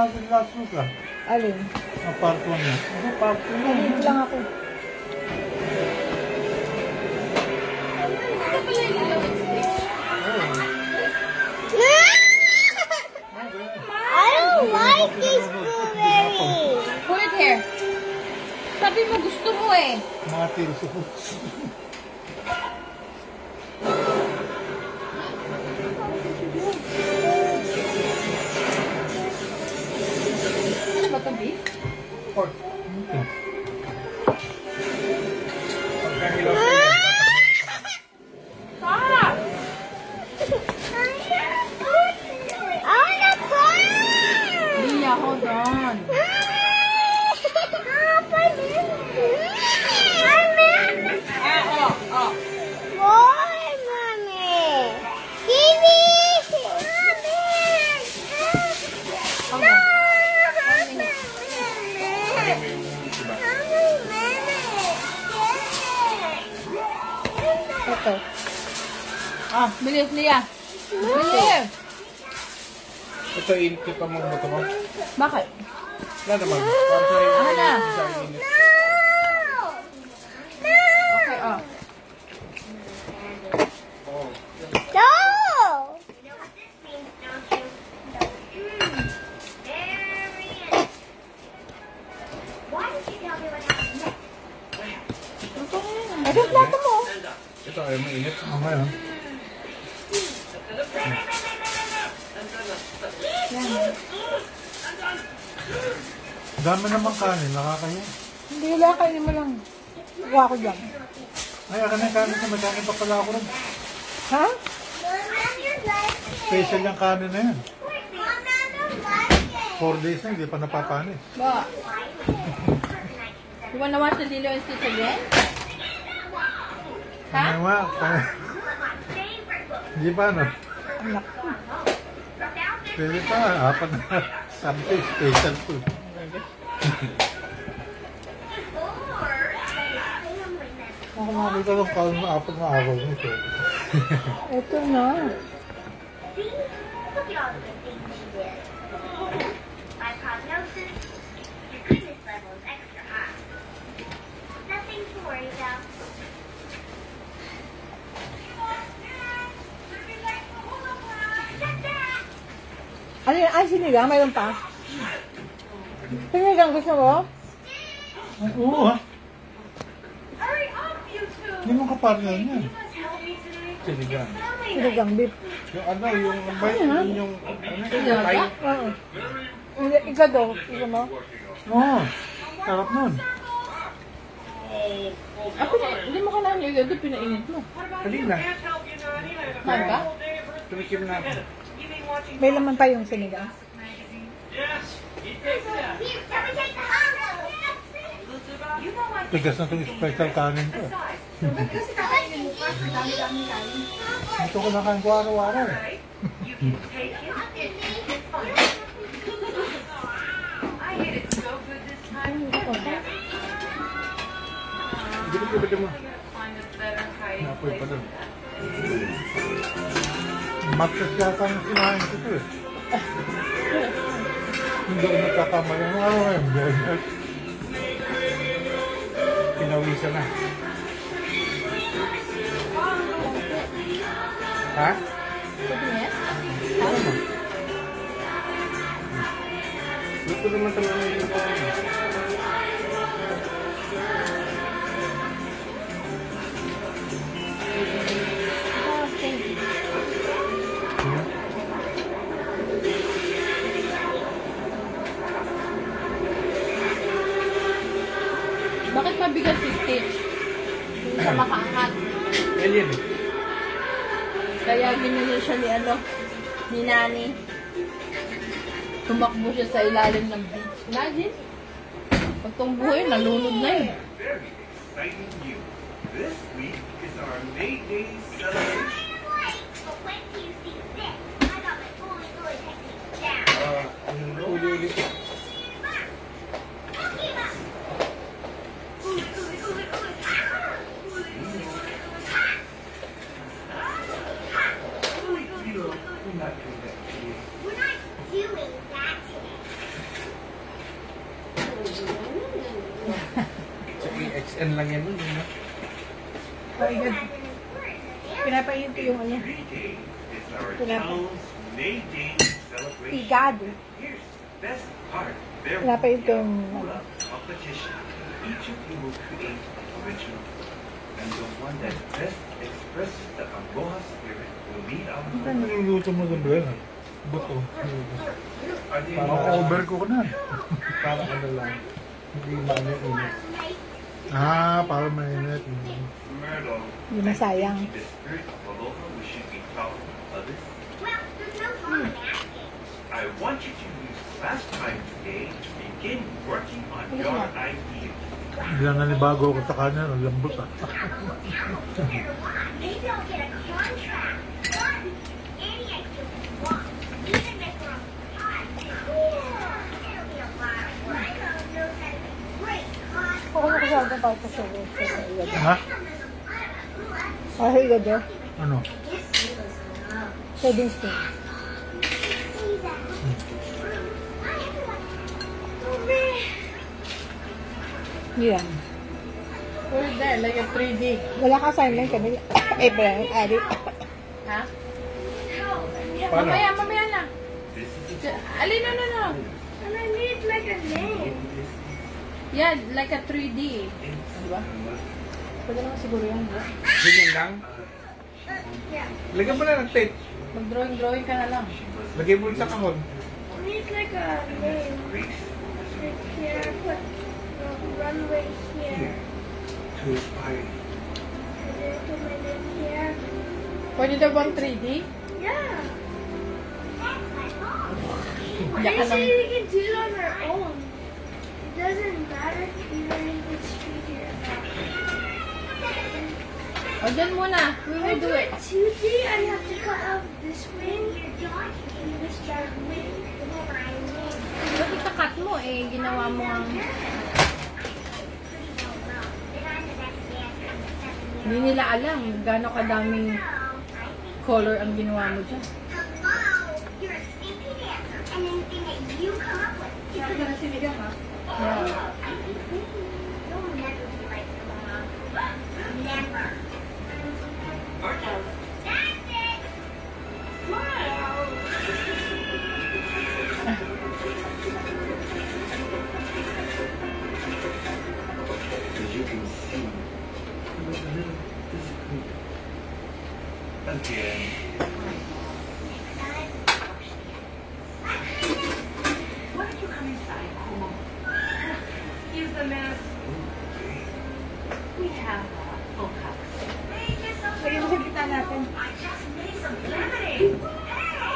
natin last week ah. Alin? Ang part 1 niya. Ano part 2 na? Dito lang ako. I don't like this blueberry. Put it here. Sabi mo gusto mo eh. Mga tiros. Ano ba ito, beef? Pork. Okay. Pagkahilaw ko yan. Stop! I wanna play. Leah, hold on. Oh. Boy, mommy. Give Hold on. 1 minute. Ito. Ah, bilis, Leah. Bilis. Ito, init pa mo mo ito mo. Bakit? Wala naman. Para sa iyo. Ano na? Sa init. Okay, oh. No! Ito yung plato mo. Ito ay mainit. Okay ah. Dami naman kanin. Nakakaya. Hindi lang, kainin mo lang. Kuha ko dyan. Ay, akin na yung kanin ko. May kanin pa pala ako rin. Ha? Special yung kanin na yan. 4 days na, hindi pa napapanis. Ba? You wanna watch the Lilo and Stitch again? Ha? Ano nga? Hindi pa, no? Anak. Pwede pa, apat na. Something special food. Ako makita ng kaon na apat na araw nito. Ito na. Look at all the good things she did. By prognosis, your goodness level is extra high. Nothing to worry about. Ano yun? Ay, sinigang? Mayroon pa? Sinigang gusto mo? Ay, oo ha. Hurry up, you two! Hindi mo kapartner yan. Must help me today. Sinigang. Sinigang beef. Yung ano, yung bite, yung ay. Oo. Ikaw daw. Ikaw mo? Oo. Sarap nun. Hindi mo kailangan yung ito, pinainit mo. Kanina. Saan ka? Tumikim na ako. May laman pa yung sinigang. Here, can we take the hot dog? Tigas na itong special kanin ko. Ito ko nakain ko araw-araw. Hindi mo. Napoy pa doon. Matras yata ang sinahin ko ito eh. Hindi ko nagkakamali. Ano ngayon? Pinawisan na. Ha? Ano? Dito naman talaga yung ito. Bakit mabigat si Stitch? Hindi siya makaangat. Alien eh. Kaya ginuli siya ni ni Nani. Tumakbo siya sa ilalim ng beach. Imagine. Pag tumbuhin, nalunod na yun. Very exciting news. This week is our May Day celebration. But when do you see this? I got my fully technique down. Uli-uli. We're not doing that today. Sa XN lang yan nun, no? Oh, yun. Pinapainit ko yung ano. Today is our Pinapa- town's May Day celebration. Igado. Here's the best part. There will Pinapainit ko be a yung hula ano. competition. Each of you will create original. And the one that best expresses the Aloha spirit will lead our Ano niluluto mo sa bread? Buto. Are they Ma-over ko na. Para ano lang. Hindi mainit. Ah, para mainit. Myrtle? Hindi masayang. The spirit of Aloha, we should be proud of others. Well, there's no harm in asking. I want you to use class time today to begin working on your ideas. Hindi lang nanibago ako sa kanya. Ang lambot ah. Maybe I'll get a contract. Or any activity you want. Even make our own pie. It'll be a lot of work. I know knows how to make great pie. Ako na kasi ako para sa igado. Ha? Ah, igado. Ano? Pwedeng spoon. Yan. Put it there, like a 3D. Wala ka assignment kami. Eh, ba yan? Ari. Ha? Paano? Mamaya na. This is Alin, no. And I need like a name. Yeah, like a 3D. Diba? Pwede naman siguro yung Ganyan lang? Yeah. Lagyan mo na ng tape. mag-drawing ka na lang. Lagyan mo sa kahon. I need like a name. Like here, put runway here. to inspire you. And then put my name here. Pwede daw bang 3D? Yeah. Diyan ka They say lang. we can do it on our own. It doesn't matter even if it's tricky or not. O, dyan muna. We If I will do do it it. 2D, I have to cut off this wing and this back wing. Ba't ikakat mo eh? Ginawa mo ang... Hindi nila alam gaano kadaming color ang ginawa mo dyan. Hello, you're a stinky dancer, and anything that you come up with. Yeah. You'll never be like your mom. Never. That's it. Smile. As you can see, it was a little disappointed. Again. Why don't you come inside, Kumo? Use the mess. We have full cups. Lagyan mo sa kita natin. I just made some lemonade.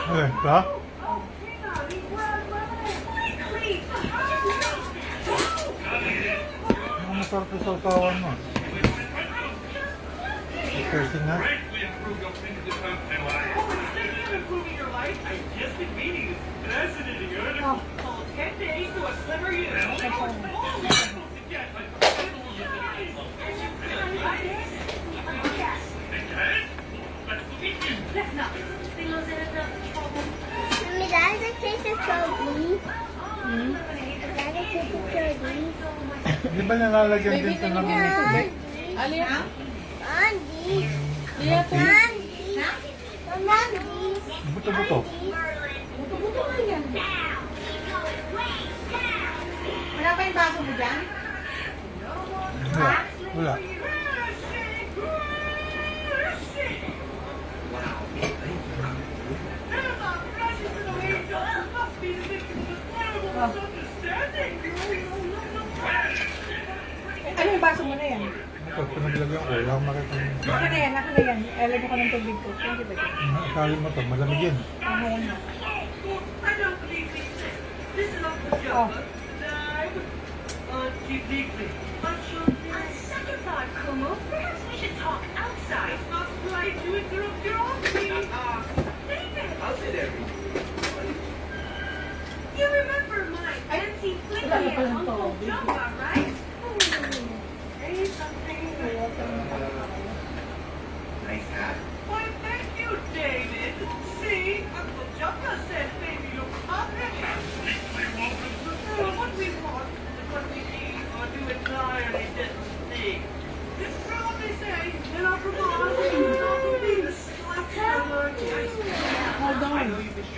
Eh, ha? Quickly. Ano masarap sa sausawan mo? Kasi nga. Improving your life? I've just been reading this fascinating article called 10 Days to a Slimmer You. Mommy, that is a taste of strawberries. Is that a taste of strawberries? Di ba nalalagyan Baby, din sa ng... nilagyan mo tubig? Alin? Andy. Liya to. Andy. Andy. Buto-buto. Buto-buto nga yan. Wala pa yung baso mo dyan? Wala. Wala. Ano yung baso mo na yan? Ito, pinaglagyan ko. Wala akong makita mo. Ako na yan, ako na yan. Lagyan ko ng tubig ko. Thank you, baby. Akali mo ito, malamig yun. Ako yan. I don't believe this. This is Uncle Oh. Jabba. Auntie Deeply. On second thought, Kumo, perhaps we should talk outside. That's not right. You interrupt your auntie. David, How's it, everyone? you remember my fancy flicky at Uncle Jumba, right? Say something. Nice hat. Why, thank you, David. See, Uncle Jumba said maybe you'll come. What we want, but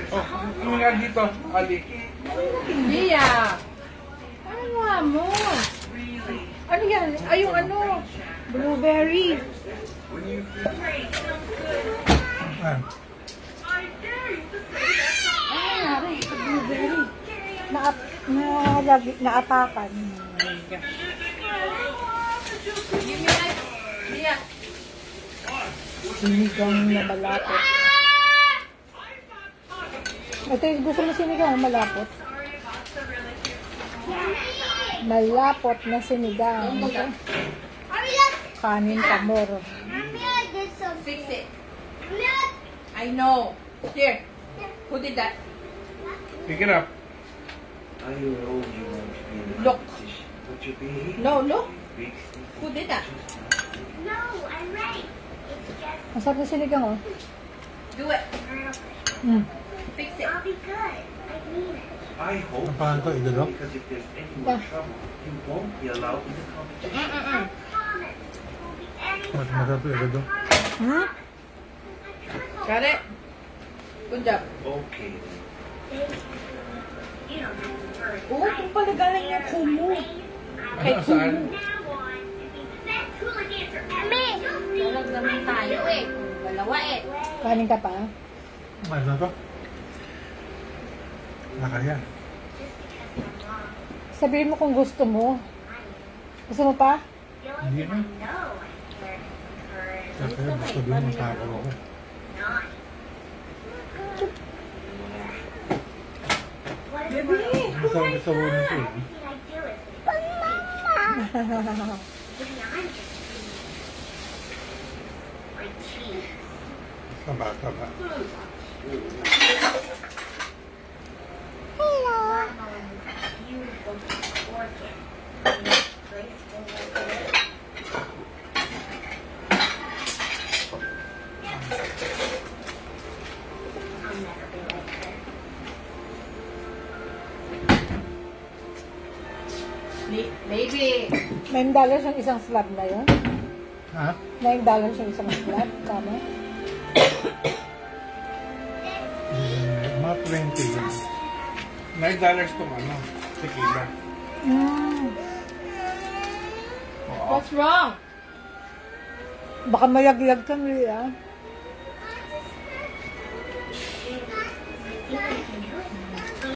Oh, ano nga dito, Ali? Lia! Ano nga mo? Ano yan? Ay, yung ano? Blueberry. Ah, Ano nangyari sa blueberry? Naapakan. Give me that. Lia. Sinigang na malapot. Ito yung gusto mo sinigang na malapot? Malapot na sinigang. Kanin kamor. Fix it. I know. Here. Who did that? pick it up. I know you want to be in a Look. position, but you're being No, look. big. Who did that? No, I'm ready. It's just Ang sarap na sinigang, oh. Do it. Mm. Fix it. I'll be good. I mean it. I hope Ang pangalan ko, Idolo? because if there's any more Yeah. trouble, you won't be allowed in the competition. I promise. We'll be any Mas masarap yung agad doon. Hmm? Got it? Good job. Okay then. You don't have to worry. Oh, kung pala galing yung kumu. Kay Ano, saan? kumu. Now on to be the best hula dancer ever. You'll see. Walang naman tayo eh. Dalawa eh. Kanin ka pa? Ano na to? Nakaya. Sabihin mo kung gusto mo. Gusto mo pa? Hindi na. Kaya gusto din mo sa ako. Baby! Masarap sa ulo nito eh. Sa bata ba? Baby! $9 yung isang slab na yun? Ha? $9 yung isang slab? Tama? Mga 20 yun. $9 itong ano, tequila. Mm. What's wrong? Baka mayaglag ka, Maria.